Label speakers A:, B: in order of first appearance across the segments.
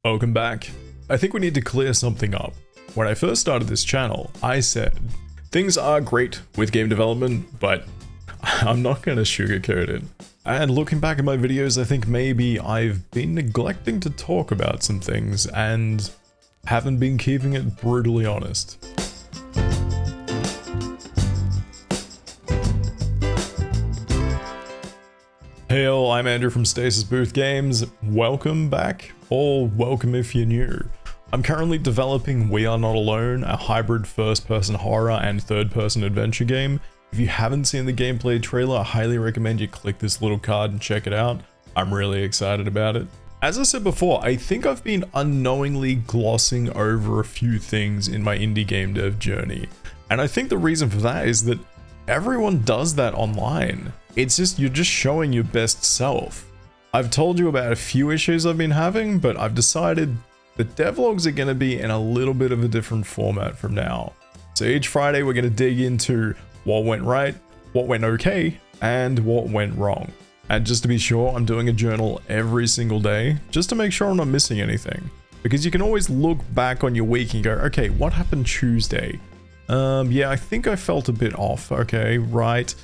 A: Welcome back. I think we need to clear something up. When I first started this channel, I said, things are great with game development, but I'm not going to sugarcoat it. And looking back at my videos, I think maybe I've been neglecting to talk about some things and haven't been keeping it brutally honest. Hey all, I'm Andrew from Stasis Booth Games. Welcome back, or welcome if you're new. I'm currently developing We Are Not Alone, a hybrid first-person horror and third-person adventure game. If you haven't seen the gameplay trailer, I highly recommend you click this little card and check it out. I'm really excited about it. As I said before, I think I've been unknowingly glossing over a few things in my indie game dev journey. And I think the reason for that is that everyone does that online. It's just, you're just showing your best self. I've told you about a few issues I've been having, but I've decided that devlogs are going to be in a little bit of a different format from now. So each Friday we're going to dig into what went right, what went okay, and what went wrong. And just to be sure, I'm doing a journal every single day, just to make sure I'm not missing anything. Because you can always look back on your week and go, okay, what happened Tuesday? Yeah, I think I felt a bit off. Okay, right.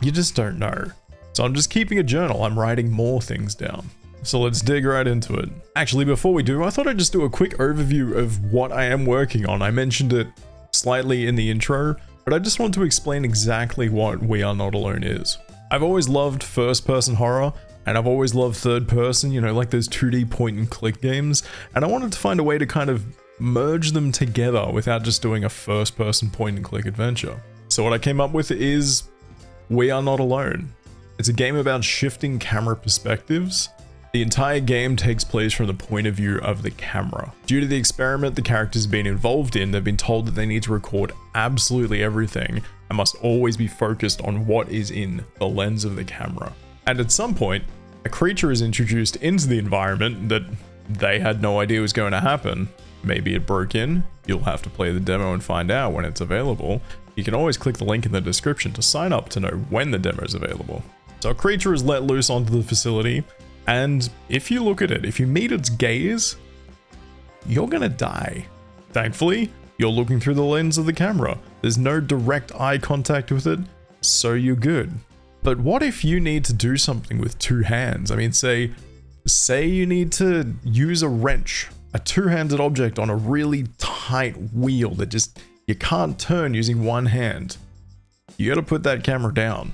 A: You just don't know. So I'm just keeping a journal. I'm writing more things down. So let's dig right into it. Actually, before we do, I thought I'd just do a quick overview of what I am working on. I mentioned it slightly in the intro, but I just want to explain exactly what We Are Not Alone is. I've always loved first-person horror, and I've always loved third-person, you know, like those 2D point-and-click games, and I wanted to find a way to kind of merge them together without just doing a first-person point-and-click adventure. So what I came up with is We Are Not Alone. It's a game about shifting camera perspectives. The entire game takes place from the point of view of the camera. Due to the experiment the characters have been involved in, they've been told that they need to record absolutely everything and must always be focused on what is in the lens of the camera. And at some point, a creature is introduced into the environment that they had no idea was going to happen. Maybe it broke in. You'll have to play the demo and find out when it's available. You can always click the link in the description to sign up to know when the demo is available. So a creature is let loose onto the facility, and if you look at it, if you meet its gaze, you're gonna die. Thankfully, you're looking through the lens of the camera. There's no direct eye contact with it, so you're good. But what if you need to do something with two hands? I mean, say you need to use a wrench, a two-handed object on a really tight wheel that just you can't turn using one hand. You gotta put that camera down.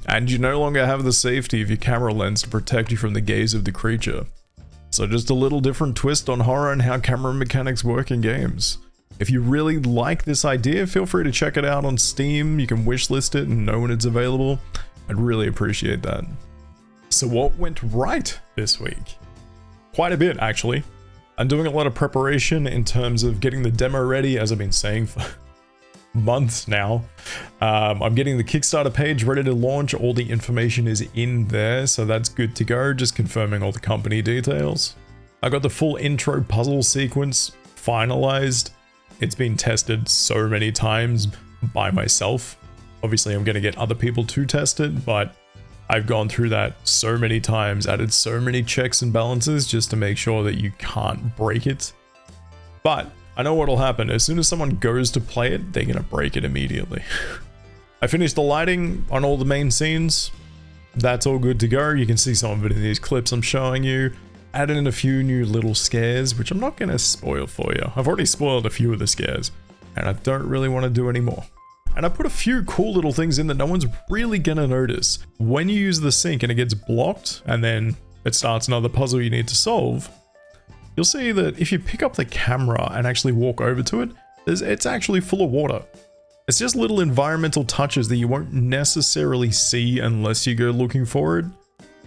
A: And you no longer have the safety of your camera lens to protect you from the gaze of the creature. So just a little different twist on horror and how camera mechanics work in games. If you really like this idea, feel free to check it out on Steam. You can wishlist it and know when it's available. I'd really appreciate that. So what went right this week? Quite a bit, actually. I'm doing a lot of preparation in terms of getting the demo ready, as I've been saying for months now. I'm getting the Kickstarter page ready to launch. All the information is in there, so that's good to go. Just confirming all the company details. I got the full intro puzzle sequence finalized. It's been tested so many times by myself. Obviously, I'm going to get other people to test it, but I've gone through that so many times, added so many checks and balances just to make sure that you can't break it. But I know what'll happen. As soon as someone goes to play it, they're gonna break it immediately. I finished the lighting on all the main scenes. That's all good to go. You can see some of it in these clips I'm showing you. Added in a few new little scares, which I'm not gonna spoil for you. I've already spoiled a few of the scares, and I don't really want to do any more. And I put a few cool little things in that no one's really gonna notice. When you use the sink and it gets blocked, and then it starts another puzzle you need to solve, you'll see that if you pick up the camera and actually walk over to it, it's actually full of water. It's just little environmental touches that you won't necessarily see unless you go looking for it,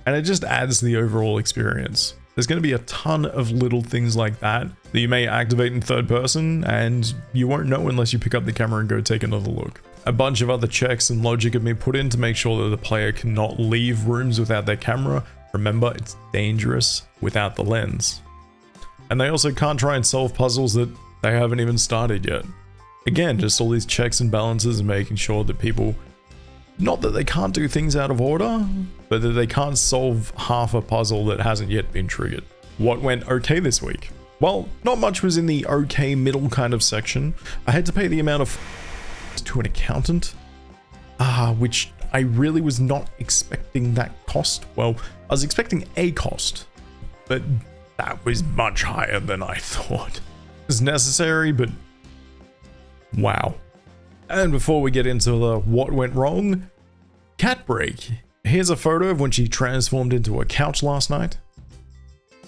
A: and it just adds to the overall experience. There's going to be a ton of little things like that you may activate in third person, and you won't know unless you pick up the camera and go take another look. A bunch of other checks and logic have been put in to make sure that the player cannot leave rooms without their camera. Remember, it's dangerous without the lens. And they also can't try and solve puzzles that they haven't even started yet. Again, just all these checks and balances and making sure that people, not that they can't do things out of order, but that they can't solve half a puzzle that hasn't yet been triggered. what went okay this week? Well, not much was in the okay middle kind of section. I had to pay the amount of to an accountant, which I really was not expecting that cost. Well, I was expecting a cost, but that was much higher than I thought. It was necessary, but wow. And before we get into the what went wrong, cat break. Here's a photo of when she transformed into a couch last night.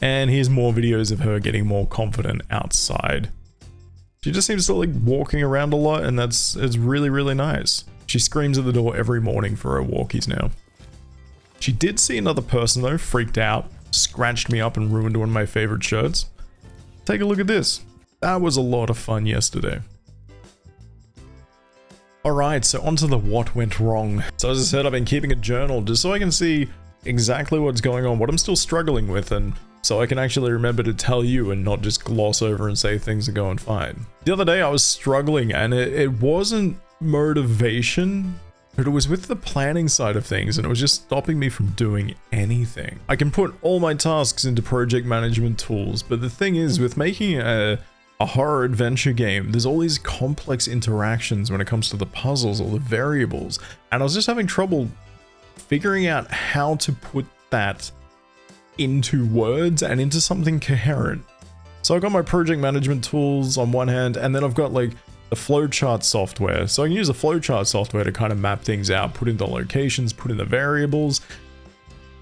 A: And here's more videos of her getting more confident outside. She just seems to like walking around a lot, and it's really, really nice. She screams at the door every morning for her walkies now. She did see another person though, freaked out, scratched me up and ruined one of my favorite shirts. Take a look at this. That was a lot of fun yesterday. Alright, so onto the what went wrong. So as I said, I've been keeping a journal just so I can see exactly what's going on, what I'm still struggling with, and so I can actually remember to tell you and not just gloss over and say things are going fine. The other day I was struggling, and it wasn't motivation, but it was with the planning side of things, and it was just stopping me from doing anything. I can put all my tasks into project management tools, but the thing is, with making a horror adventure game, there's all these complex interactions when it comes to the puzzles or the variables, and I was just having trouble figuring out how to put that into words and into something coherent. So I've got my project management tools on one hand, and then I've got like the flowchart software. So I can use the flowchart software to kind of map things out, put in the locations, put in the variables,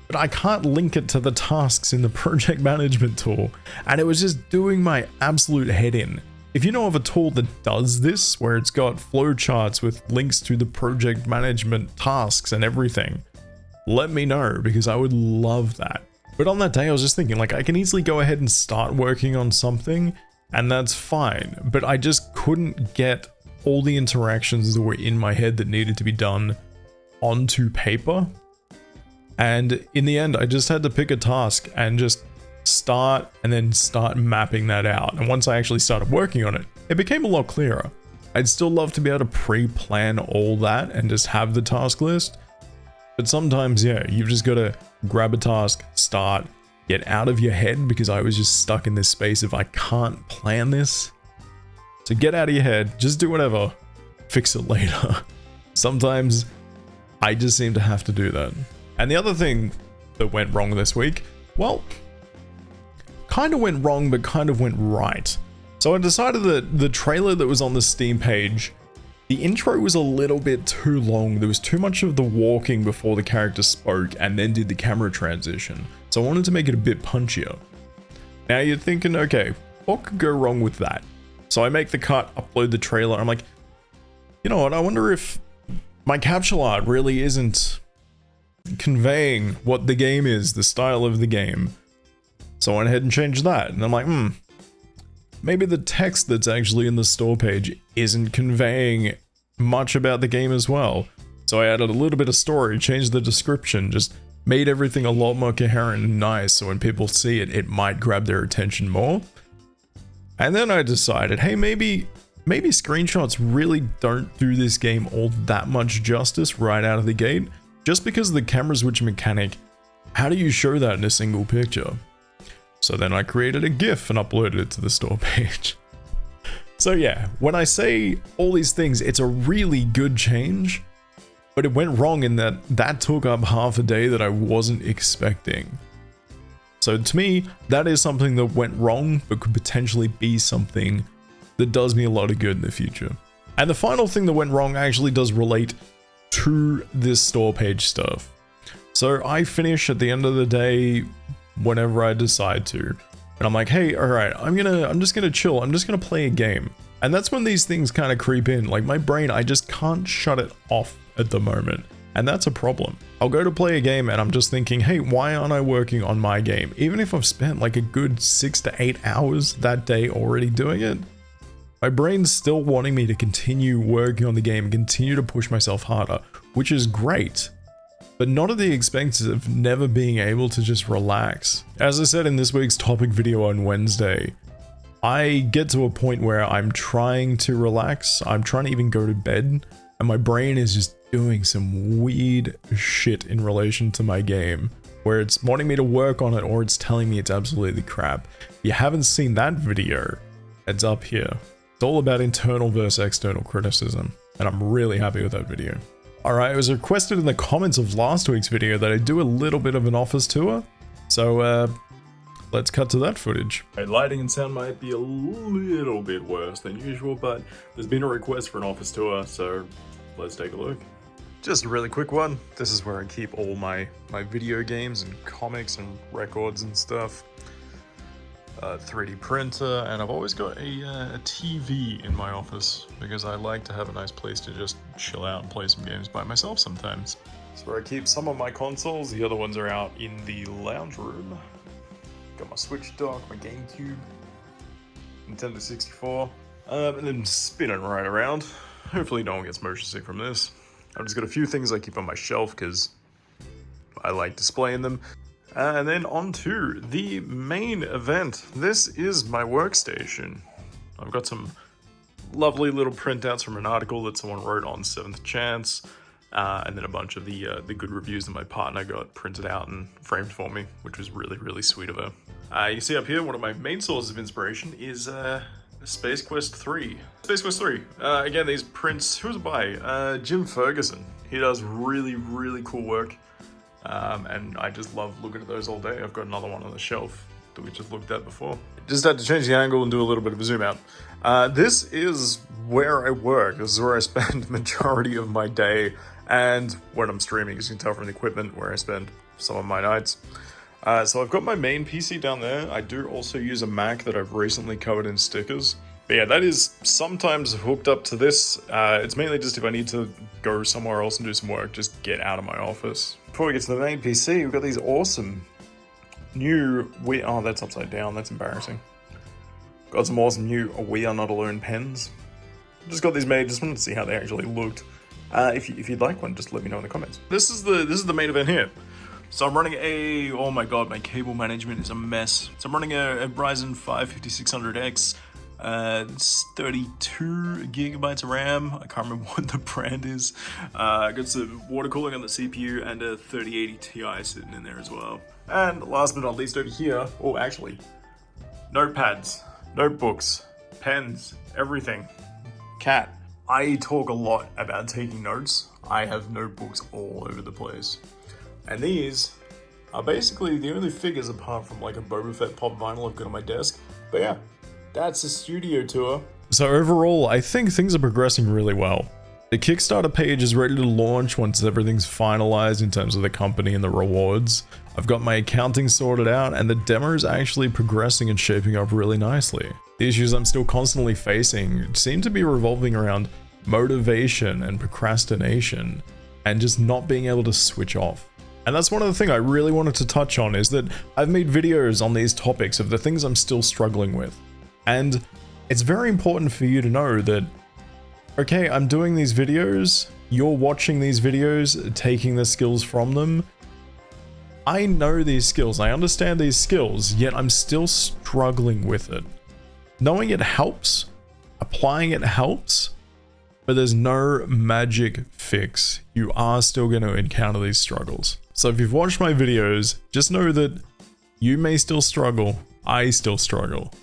A: but I can't link it to the tasks in the project management tool. And it was just doing my absolute head in. If you know of a tool that does this, where it's got flowcharts with links to the project management tasks and everything, let me know, because I would love that. But on that day, I was just thinking, like, I can easily go ahead and start working on something, and that's fine. But I just couldn't get all the interactions that were in my head that needed to be done onto paper. And in the end, I just had to pick a task and just start mapping that out. And once I actually started working on it, it became a lot clearer. I'd still love to be able to pre-plan all that and just have the task list. But sometimes, yeah, you've just got to grab a task, start, get out of your head, because I was just stuck in this space of I can't plan this. So get out of your head, just do whatever, fix it later. Sometimes I just seem to have to do that. And the other thing that went wrong this week, well, kind of went wrong, but kind of went right. So I decided that the trailer that was on the Steam page, the intro was a little bit too long. There was too much of the walking before the character spoke and then did the camera transition. So I wanted to make it a bit punchier. Now you're thinking, okay, what could go wrong with that? So I make the cut, upload the trailer. I'm like, you know what? I wonder if my capsule art really isn't conveying what the game is, the style of the game. So I went ahead and changed that. And I'm like, maybe the text that's actually in the store page isn't conveying much about the game as well. So I added a little bit of story, changed the description, just made everything a lot more coherent and nice, so when people see it, it might grab their attention more. And then I decided, hey, maybe screenshots really don't do this game all that much justice right out of the gate. Just because of the camera switch mechanic, how do you show that in a single picture? So then I created a GIF and uploaded it to the store page. So yeah, when I say all these things, it's a really good change, but it went wrong in that took up half a day that I wasn't expecting. So to me, that is something that went wrong, but could potentially be something that does me a lot of good in the future. And the final thing that went wrong actually does relate to this store page stuff. So I finish at the end of the day whenever I decide to, and I'm like, hey, all right, I'm just gonna chill, I'm just gonna play a game. And that's when these things kind of creep in. Like my brain, I just can't shut it off at the moment, and that's a problem. I'll go to play a game and I'm just thinking, hey, why aren't I working on my game? Even if I've spent like a good 6 to 8 hours that day already doing it, my brain's still wanting me to continue working on the game, continue to push myself harder, which is great, but not at the expense of never being able to just relax. As I said in this week's topic video on Wednesday, I get to a point where I'm trying to relax, I'm trying to even go to bed, and my brain is just doing some weird shit in relation to my game. where it's wanting me to work on it or it's telling me it's absolutely crap. If you haven't seen that video, it's up here. It's all about internal versus external criticism, and I'm really happy with that video. Alright, it was requested in the comments of last week's video that I do a little bit of an office tour, so let's cut to that footage. Lighting and sound might be a little bit worse than usual, but there's been a request for an office tour, so let's take a look. Just a really quick one. This is where I keep all my video games and comics and records and stuff. 3D printer, and I've always got a TV in my office because I like to have a nice place to just chill out and play some games by myself sometimes. That's where I keep some of my consoles. The other ones are out in the lounge room. Got my Switch dock, my GameCube, Nintendo 64, and then spinning right around. Hopefully no one gets motion sick from this. I've just got a few things I keep on my shelf because I like displaying them. And then on to the main event. This is my workstation. I've got some lovely little printouts from an article that someone wrote on 7th Chance, and then a bunch of the good reviews that my partner got printed out and framed for me, which was really, really sweet of her. You see up here, one of my main sources of inspiration is Space Quest 3. Space Quest 3. Again, these prints, who was it by? Jim Ferguson. He does really, really cool work. And I just love looking at those all day. I've got another one on the shelf that we just looked at before. Just had to change the angle and do a little bit of a zoom out. This is where I work. This is where I spend the majority of my day and when I'm streaming, as you can tell from the equipment, where I spend some of my nights. So I've got my main PC down there. I do also use a Mac that I've recently covered in stickers. But yeah, that is sometimes hooked up to this. It's mainly just if I need to go somewhere else and do some work, just get out of my office. Before we get to the main PC, we've got these awesome new oh, that's upside down, that's embarrassing. Got some awesome new We Are Not Alone pens. Just got these made, just wanted to see how they actually looked. If you'd like one, just let me know in the comments. This is the main event here. So I'm running oh my god, my cable management is a mess. So I'm running a Ryzen 5 5600X. It's 32 gigabytes of RAM. I can't remember what the brand is. Got some water cooling on the CPU and a 3080 Ti sitting in there as well. And last but not least over here, oh actually, notepads, notebooks, pens, everything. Cat. I talk a lot about taking notes. I have notebooks all over the place. And these are basically the only figures apart from like a Boba Fett pop vinyl I've got on my desk. But yeah. That's a studio tour. So overall, I think things are progressing really well. The Kickstarter page is ready to launch once everything's finalized in terms of the company and the rewards. I've got my accounting sorted out and the demo is actually progressing and shaping up really nicely. The issues I'm still constantly facing seem to be revolving around motivation and procrastination and just not being able to switch off. And that's one of the things I really wanted to touch on, is that I've made videos on these topics of the things I'm still struggling with. And it's very important for you to know that, okay, I'm doing these videos, you're watching these videos, taking the skills from them. I know these skills, I understand these skills, yet I'm still struggling with it. Knowing it helps, applying it helps, but there's no magic fix. You are still going to encounter these struggles. So if you've watched my videos, just know that you may still struggle, I still struggle.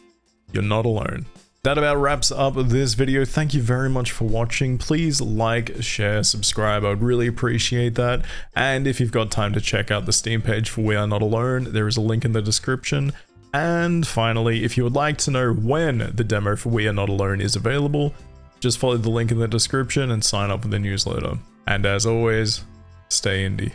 A: You're not alone. That about wraps up this video. Thank you very much for watching. Please like, share, subscribe. I would really appreciate that. And if you've got time to check out the Steam page for We Are Not Alone, there is a link in the description. And finally, if you would like to know when the demo for We Are Not Alone is available, just follow the link in the description and sign up for the newsletter. And as always, stay indie.